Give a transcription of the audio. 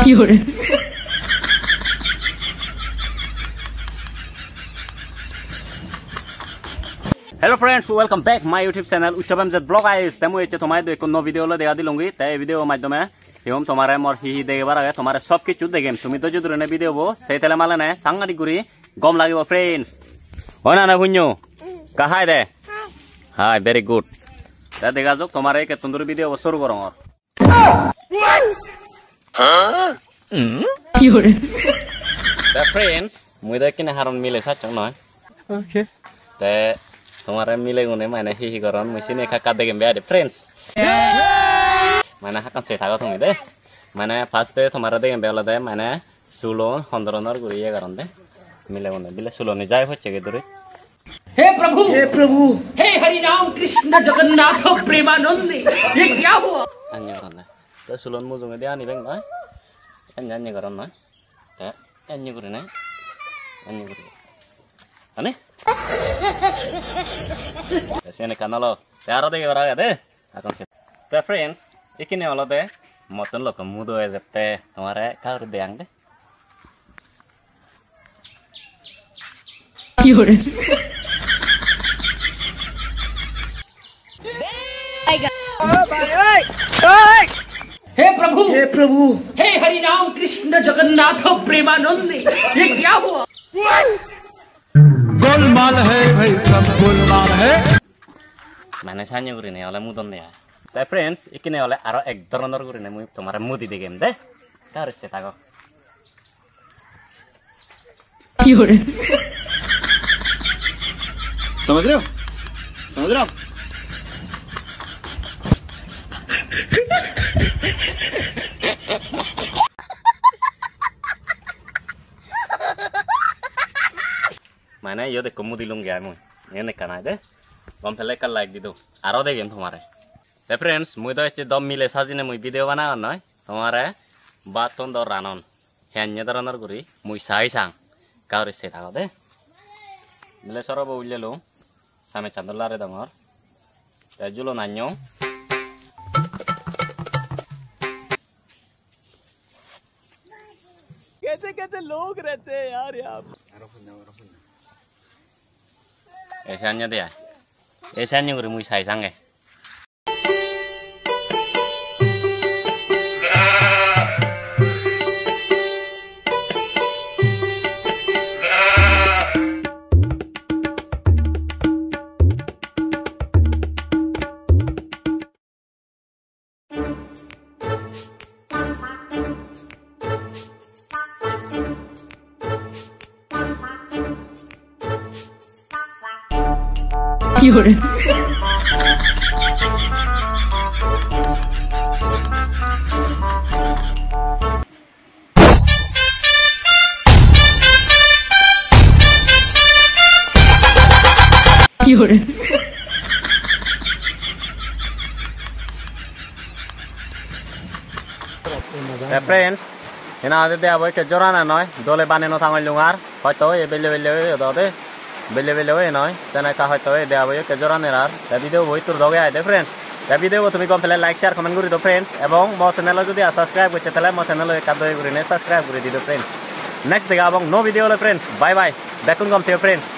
Fiore. Hello friends, welcome back my YouTube channel Uchabam Jet Vlog guys. तमु इच्चे तुम्हारे दो एक नौ video लो देखा दिलूँगी ते वीडियो माध्यम में हम तुम्हारे मोर ही देखे बार आगे तुम्हारे सब की चुद देखें तुम्हें तो जो दुरने वीडियो वो सही तेले माला ने सांगरी गुरी गम लगी वो फ्रेंड्स होना ना कुन्यो कहाँ है दे हाँ very good ते देखा जो तुम्हारे के तंदूरी वीडियो वो शुरू करूँ और Fiore. ते फ्रेंड्स मुझे किन्हे हारन मिले साथ चंगना Okay. ते तुम्हारे मिले गुने मैंने ही करन मुझे ने खा देखें बेरे फ्रेंड्स मैंने हाकन से थागा तुम्हें दे मैंने फर्स्ट डे तुम्हारा देखें बेला दे मैंने सुलोन हंदरनर गुरी ये करन दे मिले गुने बिले सुलोन ने जाए होचे के दूरी हे प्रभु हे हरि राम कृष्ण जगन्नाथ प्रेमानंद ये क्या हुआ अन्य करन दे तो सुलोन मुझे दे आनी बेंग ना अन्य करन ना ते अन्य गुरी ना अन्य गुरी अने ऐसे ने कानलो यार देखे बरा गया दे अकन ते फ्रेंड्स इकिने वाला दे मतन लोग मुदो है जबते हमारे कार देंग दे Fiore. हे प्रभु हे हरि राम कृष्ण जगन्नाथ प्रेमानंद ये क्या हुआ गोलमाल है भाई सब गोलमाल है मैंने सान्य गुरी ने वाला मुदन दे ते फ्रेंड्स इकिने वाला आरो एक दरनर गुरी ने मुई तुम्हारे मुदी दे गेम दे कार से तागो Fiore. समझ रहे हो मैंने यो देखो मुदी लूंगी यार मुई ये नहीं करना है दे बम पहले कल लाइक दी दो आरो दे गेम तुम्हारे ते फ्रेंड्स मुई तो इच्चे दम मिले साजी ने मुई वीडियो बना ना तुम्हारे बात तो दो रानन हैन्य दरनर गुरी मुई साई सांग कार से तागो दे मिले सरो बोले लो सामे चंदला रे दमर ते जुलो नान्यो कैसे लोग रहते हैं यार यहाँ ऐसे अन्य दे ऐसे अन्य गुरी मुई साई सांगे Fiore. Fiore. Friends ina ade aboy ke jorana noy dole bane no thangal lungar hoyto e belle dode belle noy tena ka hoyto e de aboy ke jorana rar ta video boi tur doge ade friends ta video tumi kompile like share comment guri do friends ebong mo channel jodi subscribe korche tale mo channel ka doi guri ne subscribe guri dido friends next diga abong no video lo friends bye bye bekun gom theo friends